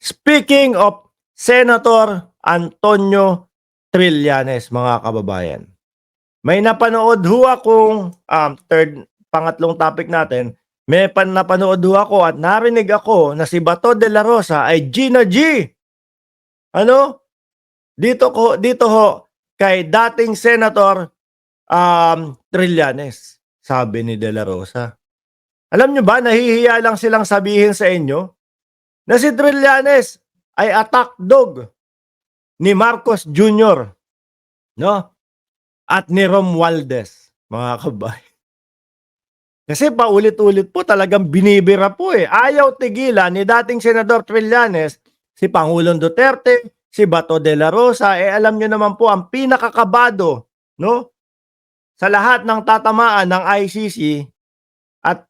Speaking of Senator Antonio Trillanes, mga kababayan. May napanood ho akong pangatlong topic natin. May napanood ho ako at narinig ako na si Bato de la Rosa ay Gina G. Ano? Dito ho kay dating Senator Trillanes, sabi ni de la Rosa. Alam nyo ba, nahihiya lang silang sabihin sa inyo na si Trillanes ay attack dog ni Marcos Jr., no? At ni Romualdez, mga kababayan. Kasi paulit-ulit po talagang binibira po eh. Ayaw tigilan ni dating Senador Trillanes, si Pangulong Duterte, si Bato de la Rosa, alam nyo naman po ang pinakakabado, no? Sa lahat ng tatamaan ng ICC at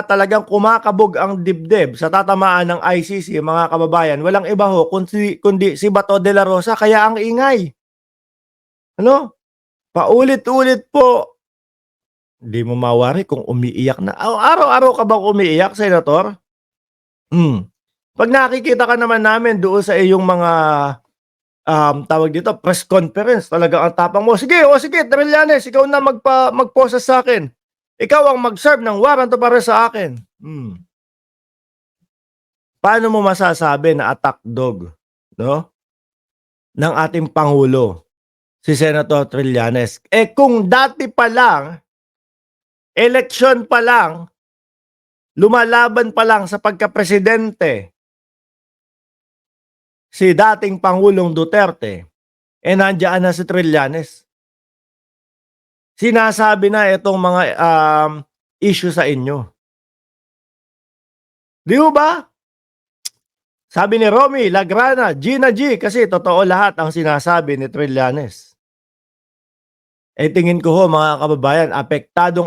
talagang kumakabog ang dibdib sa tatamaan ng ICC, mga kababayan, walang iba ho kundi si Bato de la Rosa, kaya ang ingay. Ano? Paulit-ulit po. Hindi mo mawari kung umiiyak na. Araw-araw ka bang umiiyak, Senator? Pag nakikita ka naman namin doon sa iyong mga tawag dito, press conference, talaga ang tapang mo. Sige, Trillanes, ikaw na mag-poses sa akin. Ikaw ang mag-serve ng warrant para sa akin. Paano mo masasabi na attack dog, no? Ng ating Pangulo, si Senator Trillanes. Kung dati pa lang, eleksyon pa lang, lumalaban pa lang sa pagka-presidente, si dating Pangulong Duterte, nandiyan na si Trillanes. Sinasabi na itong mga issue sa inyo. Di ba? Sabi ni Romy Lagrana, Gina G, kasi totoo lahat ang sinasabi ni Trillanes. Tingin ko ho, mga kababayan, apektado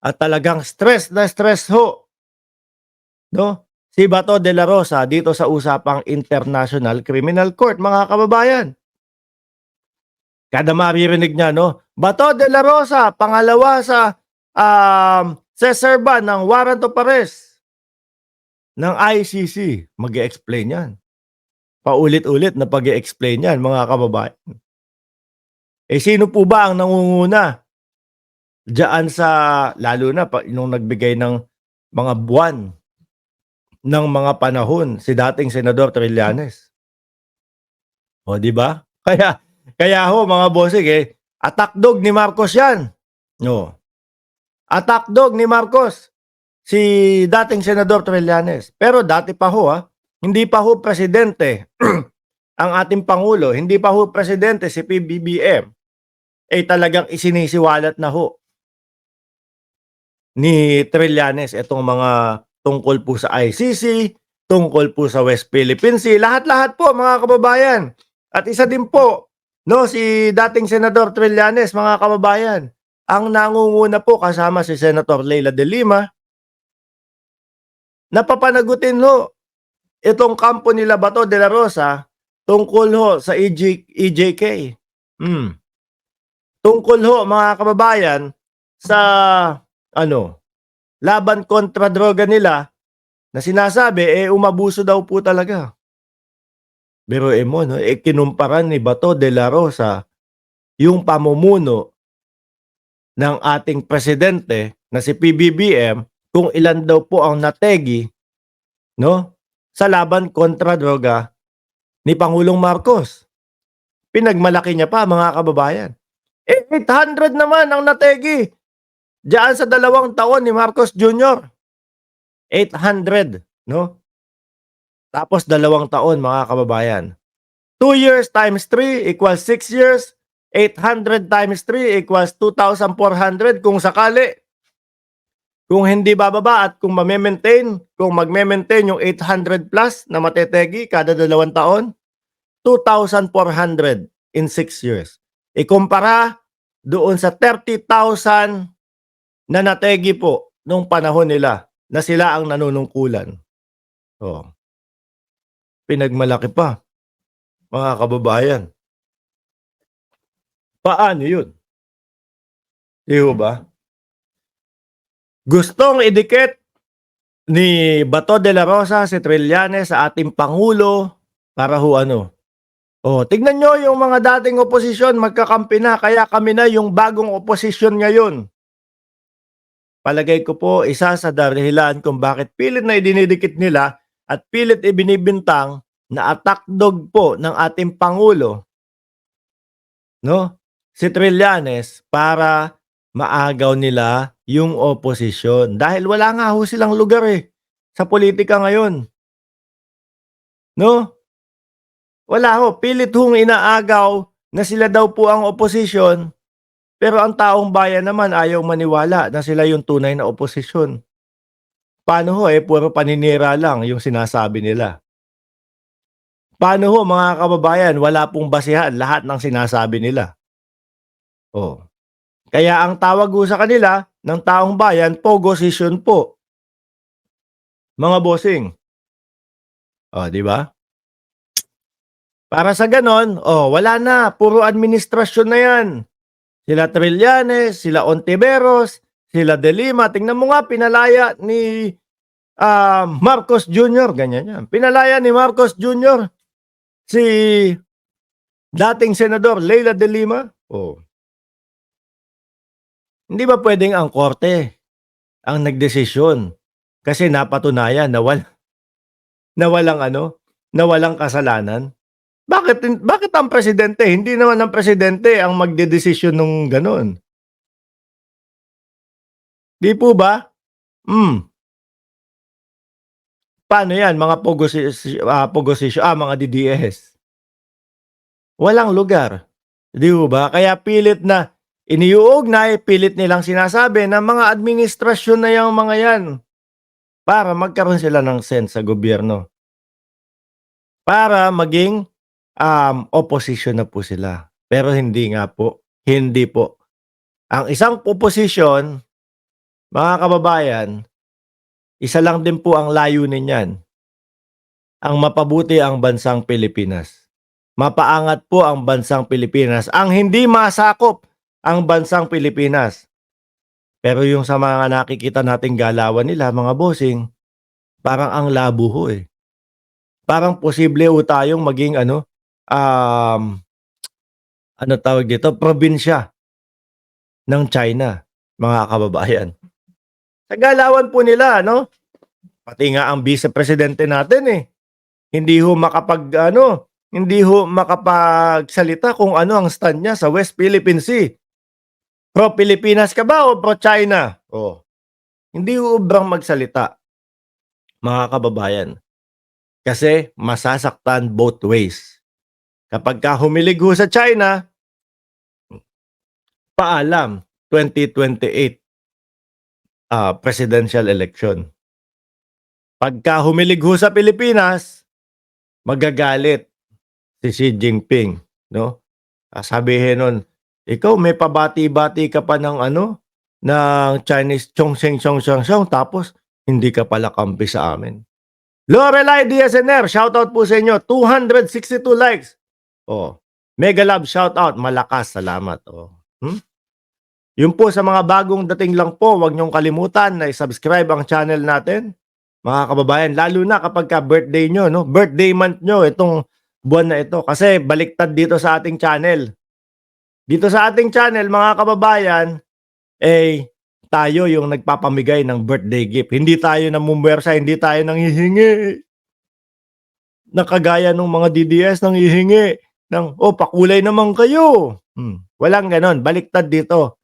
at talagang stress na stress ho, no? Si Bato de la Rosa dito sa usapang International Criminal Court, mga kababayan. Kada maririnig niya, no? Bato de la Rosa, pangalawa sa seserba ng warrant of arrest ng ICC. Mag-i-explain yan. Paulit-ulit na pag-i-explain yan, mga kababayan. Sino po ba ang nangunguna diyan sa, lalo na nung nagbigay ng mga buwan, ng mga panahon, si dating Senador Trillanes? O, di ba? Kaya ho, mga bossing, attack dog ni Marcos yan. No. Attack dog ni Marcos, si dating Senador Trillanes. Pero dati pa ho, hindi pa ho presidente ang ating Pangulo, hindi pa ho presidente si PBBM, talagang isinisiwalat na ho ni Trillanes itong mga tungkol po sa ICC, tungkol po sa West Philippine Sea, lahat-lahat po, mga kababayan. At isa din po, no, si dating Senador Trillanes, mga kababayan, ang nangunguna po kasama si Senator Leila de Lima, napapanagutin ho itong kampo nila Bato de la Rosa tungkol ho sa EJK. Tungkol ho, mga kababayan, sa laban kontra droga nila na sinasabi, umabuso daw po talaga. Biruin mo, no? Kinumparan ni Bato de la Rosa yung pamumuno ng ating presidente na si PBBM kung ilan daw po ang nategi, no, sa laban kontra droga ni Pangulong Marcos. Pinagmalaki niya pa, mga kababayan. 800 naman ang nategi diyan sa 2 taon ni Marcos Jr. 800, no? Tapos 2 taon, mga kababayan. 2 years times 3 equals 6 years. 800 times 3 equals 2,400 kung sakali. Kung hindi bababa at kung magme-maintain yung 800 plus na matetegi kada 2 taon, 2,400 in 6 years. Ikumpara doon sa 30,000 na nategi po nung panahon nila na sila ang nanunungkulan. Oh. Pinagmalaki pa, mga kababayan. Paano yun? Di ba? Gustong idikit ni Bato de la Rosa, si Trillanes sa ating Pangulo para ho ano. Tignan nyo yung mga dating oposisyon magkakampi na, kaya kami na yung bagong oposisyon ngayon. Palagay ko po isa sa dahilan kung bakit pilit na idinidikit nila at pilit ibinibintang na attack dog po ng ating Pangulo, no? Si Trillanes para maagaw nila yung oposisyon. Dahil wala nga ho silang lugar sa politika ngayon. No? Wala ho. Pilit hong inaagaw na sila daw po ang oposisyon. Pero ang taong bayan naman ayaw maniwala na sila yung tunay na oposisyon. Paano ho puro paninira lang yung sinasabi nila. Paano ho mga kababayan, wala pong basihan lahat ng sinasabi nila. Kaya ang tawag ho sa kanila ng taong bayan, pogosisyon po. Mga bossing. Di ba? Para sa ganon, wala na, puro administrasyon na yan. Sila Trillanes, sila Ontiveros, sila De Lima. Tingnan mo nga, pinalaya ni Marcos Jr. Ganyan yan. Pinalaya ni Marcos Jr. si dating Senador Leila De Lima. Hindi ba pwedeng ang korte ang nagdesisyon? Kasi napatunayan na walang kasalanan. Bakit ang presidente? Hindi naman ang presidente ang magdedesisyon nung gano'n. Di po ba? Paano yan? Mga mga DDS. Walang lugar. Di ba? Kaya pilit na iniuugnay, pilit nilang sinasabi na mga administrasyon na yung mga yan para magkaroon sila ng sense sa gobyerno. Para maging opposition na po sila. Pero hindi nga po. Hindi po. Ang isang opposition, mga kababayan, isa lang din po ang layunin niyan. Ang mapabuti ang bansang Pilipinas. Mapaangat po ang bansang Pilipinas. Ang hindi masakop ang bansang Pilipinas. Pero yung sa mga nakikita nating galawan nila, mga bossing, parang ang labo ho Parang posible ho tayong maging tawag dito, probinsya ng China, mga kababayan. Sa galawan po nila, pati nga ang vice-presidente natin hindi ho makapagsalita kung ano ang stand niya sa West Philippine Sea. Pro-Pilipinas ka ba o pro-China? Hindi ho ubrang magsalita, mga kababayan. Kasi masasaktan both ways. Kapag humilig ho sa China, paalam, 2028 presidential election. Pagka humilig ho sa Pilipinas, magagalit si Xi Jinping, no? Sabihin nun, ikaw may pabati-bati ka pa ng ng Chinese Chongsheng tapos hindi ka pala kampi sa amin. Lorelai DSNR, shoutout po sa inyo, 262 likes. Mega love shoutout, malakas, salamat. Yun po sa mga bagong dating lang po, huwag niyong kalimutan na i-subscribe ang channel natin, mga kababayan, lalo na kapag birthday nyo, birthday month nyo itong buwan na ito. Kasi baliktad dito sa ating channel. Dito sa ating channel, mga kababayan, tayo yung nagpapamigay ng birthday gift. Hindi tayo namumwersa, hindi tayo nanghihingi. Nakagaya ng mga DDS nanghihingi ng, pakulay naman kayo. Walang ganon, baliktad dito.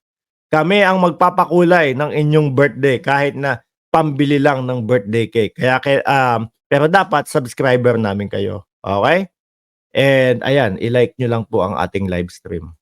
Kami ang magpapakulay ng inyong birthday kahit na pambili lang ng birthday cake. Pero dapat subscriber namin kayo. Okay? And ayan, i-like nyo lang po ang ating live stream.